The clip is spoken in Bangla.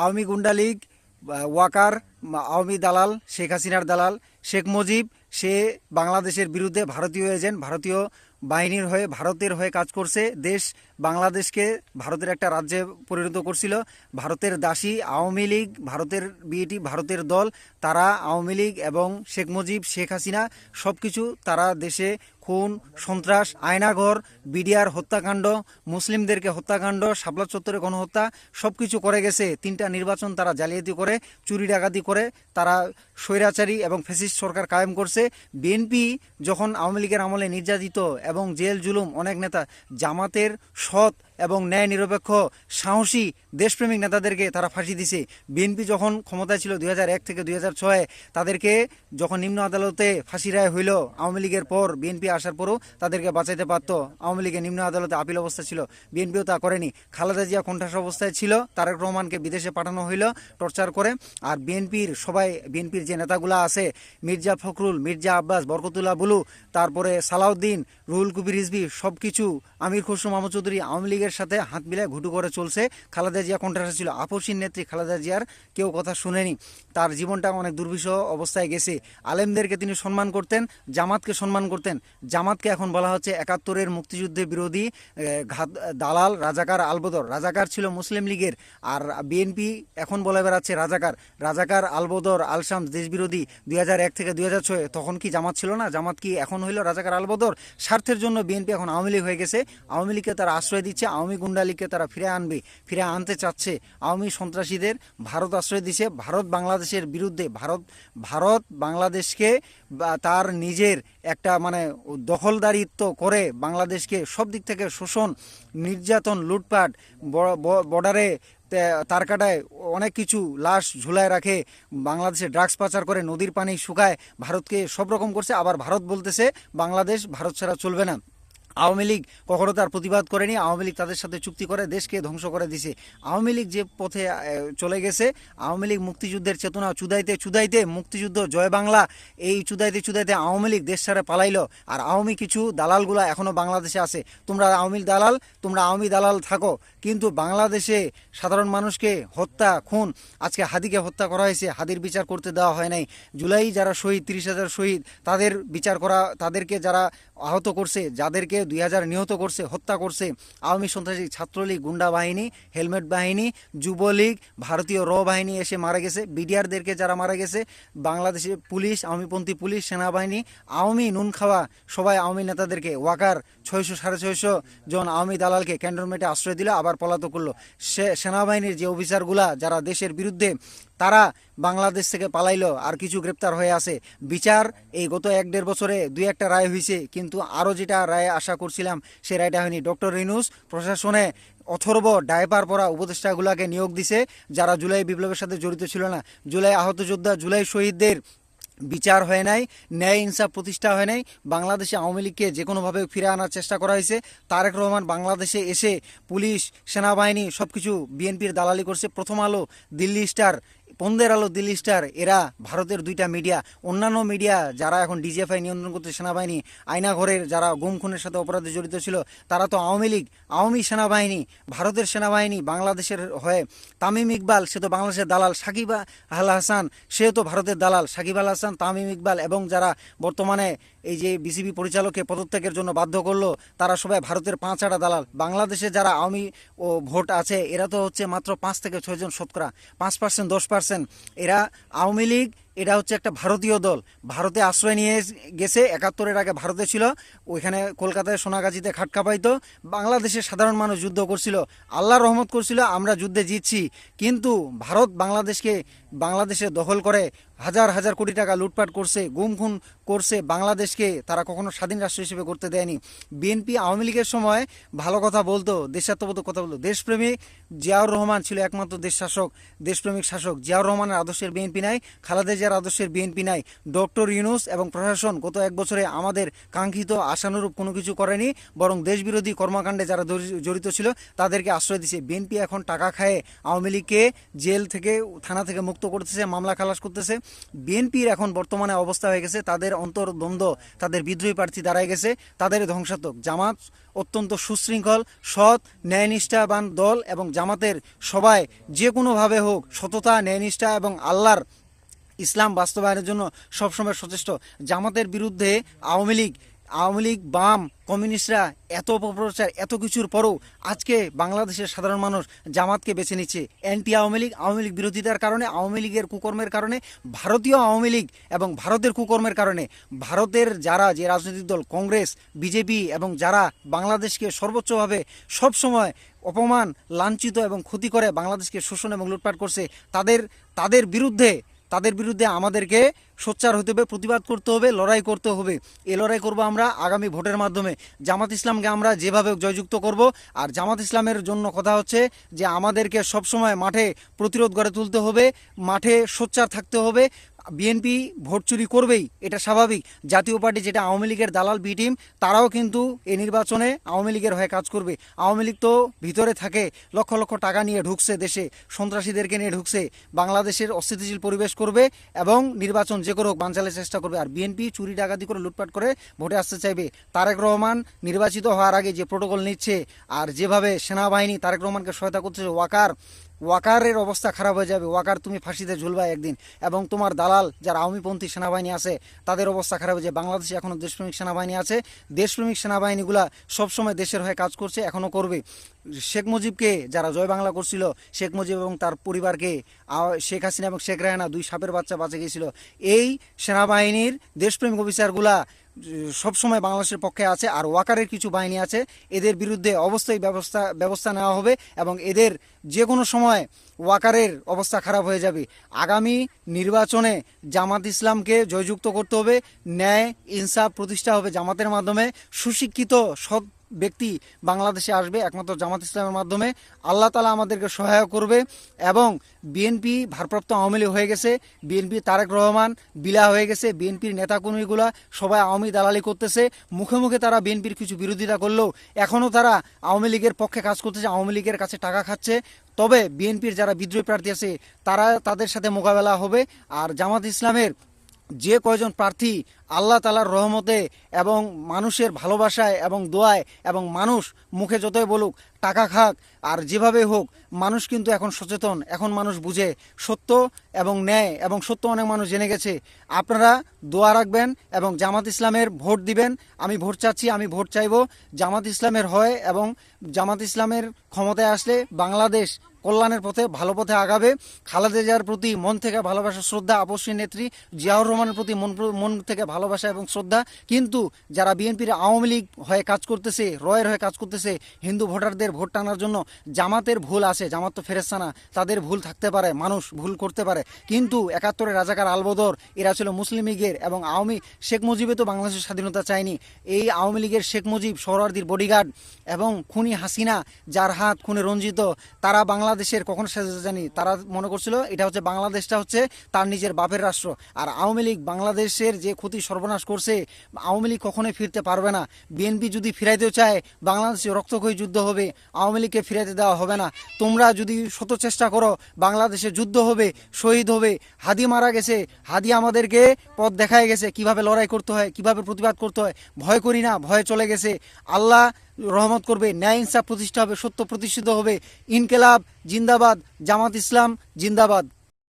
আওয়ামী গুন্ডা লীগ, ওয়াকার, আওয়ামী দালাল, শেখ হাসিনার দালাল শেখ মুজিব, সে বাংলাদেশের বিরুদ্ধে ভারতীয় এজেন্ট, ভারতীয় বাহিনীর হয়ে, ভারতের হয়ে কাজ করছে। বাংলাদেশকে ভারতের একটা রাজ্যে পরিণত করছিল। ভারতের দাসী আওয়ামী লীগ, ভারতের বিএটি, ভারতের দল, তারা আওয়ামী লীগ এবং শেখ মুজিব, শেখ হাসিনা সব কিছু তারা দেশে খুন, সন্ত্রাস, আয়নাঘর, বিডিআর হত্যাকাণ্ড, মুসলিমদেরকে হত্যাকাণ্ড, শাপলা চত্বরে গণহত্যা সব কিছু করে গেছে। 3টা নির্বাচন তারা জালিয়াতি করে, চুরি ডাকাতি করে তারা স্বৈরাচারী এবং ফ্যাসিস্ট সরকার কায়েম করছে। বিএনপি যখন আওয়ামী লীগের আমলে নির্যাতিত এবং জেল জুলুম, অনেক নেতা জামাতের সৎ এবং ন্যায় নিরপেক্ষ সাহসী দেশপ্রেমিক নেতাদেরকে তারা ফাঁসি দিছে। বিএনপি যখন ক্ষমতায় ছিল 2001 থেকে 2006, তাদেরকে যখন নিম্ন আদালতে ফাঁসি রায় হইল, আওয়ামী লীগের পর বিএনপি আসার পরও তাদেরকে বাঁচাইতে পারতো। আওয়ামী লীগের নিম্ন আদালতে আপিল অবস্থা ছিল, বিএনপিও তা করেনি। খালেদা জিয়া কণ্ঠাস অবস্থায় ছিল, তারেক রহমানকে বিদেশে পাঠানো হইল টর্চার করে। আর বিএনপির যে নেতাগুলো আছে, মির্জা ফখরুল, মির্জা আব্বাস, বরকতুল্লাহ বুলু, তারপরে সালাউদ্দিন, রুহুল কবির রিজভী, সব কিছু আমির খসরু মাহমুদ চৌধুরী আওয়ামী লীগের সাথে হাত মিলায় ঘুটু করে চলছে। খালেদা জিয়া কণ্ঠাসা ছিল, আপসীন নেত্রী খালেদা জিয়ার কেউ কথা শুনেনি। তার জীবনটা অনেক দুর্বিষহ অবস্থায় গেছে। আলেমদেরকে তিনি সম্মান করতেন, জামাতকে সম্মান করতেন। জামাতকে এখন বলা হচ্ছে 71-এর মুক্তিযুদ্ধে বিরোধী দালাল, রাজাকার, আলবদর। রাজাকার ছিল মুসলিম লীগের, আর বিএনপি এখন বলে বেড়াচ্ছে রাজাকার, আলবদর, আলশামস, দেশবিরোধী। 2001 থেকে 2006 তখন কি জামাত ছিল না? জামাত কি এখন হইল রাজাকার, আলবদর? স্বার্থের জন্য বিএনপি এখন আওয়ামী লীগ হয়ে গেছে। আওয়ামী লীগকে তারা আশ্রয় দিচ্ছে, আওয়ামী গুন্ডা লীগকে তারা ফিরে আনতে চাচ্ছে। আওয়ামী সন্ত্রাসীদের ভারত আশ্রয় দিচ্ছে। ভারত বাংলাদেশের বিরুদ্ধে, ভারত বাংলাদেশকে তার নিজের একটা মানে দখলদারিত্ব করে বাংলাদেশকে সব দিক থেকে শোষণ, নির্যাতন, লুটপাট, বর্ডারে তার কাটায় অনেক কিছু লাশ ঝুলায় রাখে, বাংলাদেশে ড্রাগস পাচার করে, নদীর পানি শুকায়, ভারতকে সব রকম করছে। আবার ভারত বলতেছে বাংলাদেশ ভারত ছাড়া চলবে না। আওয়ামী লীগ কখনো তার প্রতিবাদ করেনি। আওয়ামী লীগ তাদের সাথে চুক্তি করে দেশকে ধ্বংস করে দিছে। আওয়ামী লীগ যে পথে চলে গেছে, আওয়ামী লীগ মুক্তিযুদ্ধের চেতনা চুদাইতে মুক্তিযুদ্ধ জয় বাংলা, এই চুদাইতে আওয়ামী লীগ দেশ ছাড়া পালাইলো। আর আওয়ামী কিছু দালালগুলা এখনও বাংলাদেশে আছে। তোমরা আওয়ামী দালাল থাকো, কিন্তু বাংলাদেশে সাধারণ মানুষকে হত্যা, খুন, আজকে হাদিকে হত্যা করা হয়েছে, হাদির বিচার করতে দেওয়া হয় নাই। জুলাই যারা শহীদ, 30,000 শহীদ, তাদের বিচার করা, তাদেরকে যারা আহত করছে, যাদেরকে 2000 নিহত করছে, হত্যা করছে আওয়ামী সন্ত্রাসী ছাত্রলীগ, গুন্ডা বাহিনী, হেলমেট বাহিনী, যুবলীগ, ভারতীয় বাহিনী এসে মারা গেছে। বিডিআরদেরকে যারা মারা গেছে, বাংলাদেশে পুলিশ, আওয়ামীপন্থী পুলিশ, সেনাবাহিনী, আওয়ামী নুন খাওয়া সবাই আওয়ামী নেতাদেরকে, ওয়াকার 600-650 জন আওয়ামী দালালকে ক্যান্টনমেন্টে আশ্রয় দিল, আবার পলাতক করলো। সেনাবাহিনীর যে অফিসারগুলা যারা দেশের বিরুদ্ধে, তারা বাংলাদেশ থেকে পালাইলো, আর কিছু গ্রেপ্তার হয়ে আছে। বিচার এই গত 1-1.5 বছরে 2-1টা রায় হয়েছে, কিন্তু আরও যেটা রায় আশা করছিলাম সে রায়টা হয়নি। ডক্টর ইউনূস প্রশাসনে অথর্ব ডায়পার পরা উপদেষ্টাগুলাকে নিয়োগ দিছে, যারা জুলাই বিপ্লবের সাথে জড়িত ছিল না। জুলাই আহত যোদ্ধা, জুলাই শহীদদের বিচার হয় নাই, ন্যায় ইনসাফ প্রতিষ্ঠা হয় নাই। বাংলাদেশে আওয়ামী লীগকে যে কোনোভাবে ফিরে আনার চেষ্টা করা হয়েছে। তারেক রহমান বাংলাদেশে এসে পুলিশ, সেনাবাহিনী সব কিছু বিএনপির দালালি করছে। প্রথম আলো, দিল্লি স্টার, পন্দের আলো, দিল্লি স্টার, এরা ভারতের 2টা মিডিয়া। অন্যান্য মিডিয়া যারা এখন ডিজিএফআই নিয়ন্ত্রণ করতে, সেনাবাহিনী, আয়নাঘরের যারা গুম খুনের সাথে অপরাধে জড়িত ছিল, তারা তো আওয়ামী লীগ, আওয়ামী সেনাবাহিনী, ভারতের সেনাবাহিনী বাংলাদেশের হয়ে। তামিম ইকবাল, সে তো বাংলাদেশের দালাল। সাকিব আল হাসান, সে তো ভারতের দালাল। সাকিব আল হাসান, তামিম ইকবাল এবং যারা বর্তমানে এই যে বিসিবি পরিচালককে পদত্যাগের জন্য বাধ্য করলো, তারা সবাই ভারতের 5 দালাল। বাংলাদেশে যারা আওয়ামী ভোট আছে, এরা তো হচ্ছে মাত্র 5 থেকে 6 জন, শতকরা 5%, 10%। এরা আওয়ামী লীগ, এটা হচ্ছে একটা ভারতীয় দল, ভারতে আশ্রয় নিয়ে গেছে। 71-এর আগে ভারতে ছিল, ওইখানে কলকাতায় সোনাগাজীতে খাটকা পাইতো। বাংলাদেশের সাধারণ মানুষ যুদ্ধ করছিল, আল্লাহর রহমত করছিল, আমরা যুদ্ধে জিতছি। কিন্তু ভারত বাংলাদেশে দখল করে হাজার হাজার কোটি টাকা লুটপাট করছে, গুম খুন করছে। বাংলাদেশকে তারা কখনো স্বাধীন রাষ্ট্র হিসেবে করতে দেয়নি। বিএনপি আওয়ামী লীগের সময় ভালো কথা বলতো, দেশাত্মবোধক কথা বলতো, দেশপ্রেমিক। জিয়াউর রহমান ছিল একমাত্র দেশপ্রেমিক শাসক। জিয়াউর রহমানের আদর্শের বিএনপি নাই, খালেদা জিয়ার হাসিনার আদর্শের বিএনপি নাই। ডক্টর ইউনূস এবং প্রশাসন গত 1 বছরে আমাদের কাঙ্ক্ষিত আশানুরূপ কোনো কিছু করেনি, বরং দেশবিরোধী কর্মকাণ্ডে যারা জড়িত ছিল তাদেরকে আশ্রয় দিচ্ছে। বিএনপি এখন টাকা খায় আওয়ামী লীগকে জেল থেকে, থানা থেকে মুক্ত করতেছে, মামলা খালাস করতেছে। বিএনপির এখন বর্তমানে অবস্থা হয়ে গেছে, তাদের অন্তর্দ্বন্দ্ব, তাদের বিদ্রোহী প্রার্থী দাঁড়ায় গেছে, তাদের ধ্বংসাত্মক। জামাত অত্যন্ত সুশৃঙ্খল, সৎ, ন্যায়নিষ্ঠাবান দল এবং জামাতের সবাই যে কোনোভাবে হোক সততা, ন্যায়নিষ্ঠা এবং আল্লাহর ইসলাম বাস্তবায়নের জন্য সবসময় সচেষ্ট। জামাতের বিরুদ্ধে আওয়ামী লীগ, বাম, কমিউনিস্টরা এত অপপ্রচার, এত কিছুর পরও আজকে বাংলাদেশের সাধারণ মানুষ জামাতকে বেছে নিচ্ছে। আওয়ামী লীগ বিরোধিতার কারণে, আওয়ামী লীগের কুকর্মের কারণে, ভারতীয় আওয়ামী লীগ এবং ভারতের কুকর্মের কারণে, ভারতের যারা যে রাজনৈতিক দল কংগ্রেস, বিজেপি এবং যারা বাংলাদেশকে সর্বোচ্চভাবে সবসময় অপমান, লাঞ্ছিত এবং ক্ষতি করে বাংলাদেশকে শোষণ এবং লুটপাট করছে, তাদের বিরুদ্ধে আমাদেরকে সোচ্চার হতে হবে, প্রতিবাদ করতে হবে, লড়াই করতে হবে। এই লড়াই করব আমরা আগামী ভোটের মাধ্যমে। জামাত ইসলামকে আমরা যেভাবে জয়যুক্ত করব। আর জামাত ইসলামের জন্য কথা হচ্ছে যে আমাদেরকে সবসময় মাঠে প্রতিরোধ গড়ে তুলতে হবে, মাঠে সোচ্চার থাকতে হবে। বিএনপি ভোট চুরি করবেই, এটা স্বাভাবিক। জাতীয় পার্টি যেটা আওয়ামী লীগের দালাল বি টিম, তারাও কিন্তু এই নির্বাচনে আওয়ামী লীগের হয়ে কাজ করবে। আওয়ামী লীগ তো ভিতরে থাকে, লক্ষ লক্ষ টাকা নিয়ে ঢুকছে দেশে, সন্ত্রাসীদেরকে নিয়ে ঢুকছে, বাংলাদেশের অস্থিতিশীল পরিবেশ করবে এবং নির্বাচন যে করে হোক বানচালের চেষ্টা করবে। আর বিএনপি চুরি ডাকাতি করে লুটপাট করে ভোটে আসতে চাইবে। তারেক রহমান নির্বাচিত হওয়ার আগে যে প্রোটোকল নিচ্ছে আর যেভাবে সেনাবাহিনী তারেক রহমানকে সহায়তা করতেছে, ওয়াকারের অবস্থা খারাপ হয়ে যাবে। ওয়াকার, তুমি ফাঁসিতে ঝুলবা একদিন। এবং তোমার দালাল যারা আওয়ামীপন্থী সেনাবাহিনী আছে তাদের অবস্থা খারাপ হয়ে যায়। বাংলাদেশে এখনও দেশপ্রেমিক সেনাবাহিনী আছে, দেশপ্রেমিক সেনাবাহিনীগুলা সবসময় দেশের হয়ে কাজ করছে, এখনও করবে। শেখ মুজিবকে যারা জয় বাংলা করছিল, শেখ মুজিব এবং তার পরিবারকে শেখ হাসিনা এবং শেখ রেহানা, 2 সাপের বাচ্চা বাঁচে গিয়েছিল। এই সেনাবাহিনীর দেশপ্রেমিক অফিসারগুলা সবসময় বাংলাদেশের পক্ষে আছে। আর ওয়াকারের কিছু বাহিনী আছে, এদের বিরুদ্ধে অবশ্যই ব্যবস্থা নেওয়া হবে এবং এদের যে কোনো সময় ওয়াকারের অবস্থা খারাপ হয়ে যাবে। আগামী নির্বাচনে জামাত ইসলামকে জয়যুক্ত করতে হবে, ন্যায় ইনসাফ প্রতিষ্ঠা হবে জামাতের মাধ্যমে। সুশিক্ষিত সৎ ব্যক্তি বাংলাদেশে আসবে একমাত্র জামাত ইসলামের মাধ্যমে। আল্লাহ তাআলা আমাদেরকে সহায়ক করবে। এবং বিএনপি ভারপ্রাপ্ত আওয়ামী লীগ হয়ে গেছে, বিএনপি তারেক রহমান বিলা হয়ে গেছে, বিএনপির নেতাকর্মীগুলা সবাই আওয়ামী দালালি করতেছে। মুখে মুখে তারা বিএনপির কিছু বিরোধিতা করলেও এখনও তারা আওয়ামী লীগের পক্ষে কাজ করতেছে, আওয়ামী লীগের কাছে টাকা খাচ্ছে। তবে বিএনপির যারা বিদ্রোহী প্রার্থী আছে তাদের সাথে মোকাবেলা হবে। আর জামাত ইসলামের যে কয়জন প্রার্থী আল্লাহ তাআলার রহমতে এবং মানুষের ভালোবাসায় এবং দোয়ায়, এবং মানুষ মুখে যতই বলুক টাকা খাক আর যেভাবে হোক, মানুষ কিন্তু এখন সচেতন, এখন মানুষ বুঝে সত্য এবং ন্যায়, এবং সত্য অনেক মানুষ জেনে গেছে। আপনারা দোয়া রাখবেন এবং জামাত ইসলামের ভোট দিবেন। আমি ভোট চাচ্ছি, আমি ভোট চাইব জামাত ইসলামের হয়, এবং জামাত ইসলামের ক্ষমতায় আসলে বাংলাদেশ কল্যাণের পথে, ভালো পথে আগাবে। খালেদা জিয়ার প্রতি মন থেকে ভালোবাসা, শ্রদ্ধা, আপসী নেত্রী জিয়াউর রহমানের প্রতি মন থেকে ভালোবাসা এবং শ্রদ্ধা। কিন্তু যারা বিএনপির আওয়ামী লীগ হয়ে কাজ করতেছে, রয়ের হয়ে কাজ করতেছে হিন্দু ভোটারদের ভোট টানার জন্য, জামাতের ভুল আছে, জামাত তো ফেরেশতা না, তাদের ভুল থাকতে পারে, মানুষ ভুল করতে পারে। কিন্তু 71-এর রাজাকার আলবদর এরা ছিল মুসলিম লীগের, এবং শেখ মুজিবে তো বাংলাদেশের স্বাধীনতা চায়নি। এই আওয়ামী লীগের শেখ মুজিব, সোহরাওয়ার্দীর বডিগার্ড এবং খুনি হাসিনা, যার হাত খুনে রঞ্জিত, তারা বাংলাদেশের কখনো স্বাধীনতা জানি, তারা মনে করছিল এটা হচ্ছে বাংলাদেশটা হচ্ছে তার নিজের বাপের রাষ্ট্র। আর আওয়ামী লীগ বাংলাদেশের যে ক্ষতি সর্বনাশ করছে, আওয়ামী লীগ কখনোই ফিরতে পারবে না। বিএনপি যদি ফিরাইতে চায় বাংলাদেশে রক্তক্ষয়ী যুদ্ধ হবে, আওয়ামী লীগকে ফিরাইতে দেওয়া হবে না। তোমরা যদি শত চেষ্টা করো বাংলাদেশে যুদ্ধ হবে, শহীদ হবে। হাদি মারা গেছে, হাদি আমাদেরকে পথ দেখায় গেছে কিভাবে লড়াই করতে হয়, কিভাবে প্রতিবাদ করতে হয়। ভয় করি না, ভয় চলে গেছে। আল্লাহ রহমত করবে, ন্যায় ইনসাফ প্রতিষ্ঠা হবে, সত্য প্রতিষ্ঠিত হবে। ইনকেলাব জিন্দাবাদ, জামাত ইসলাম জিন্দাবাদ।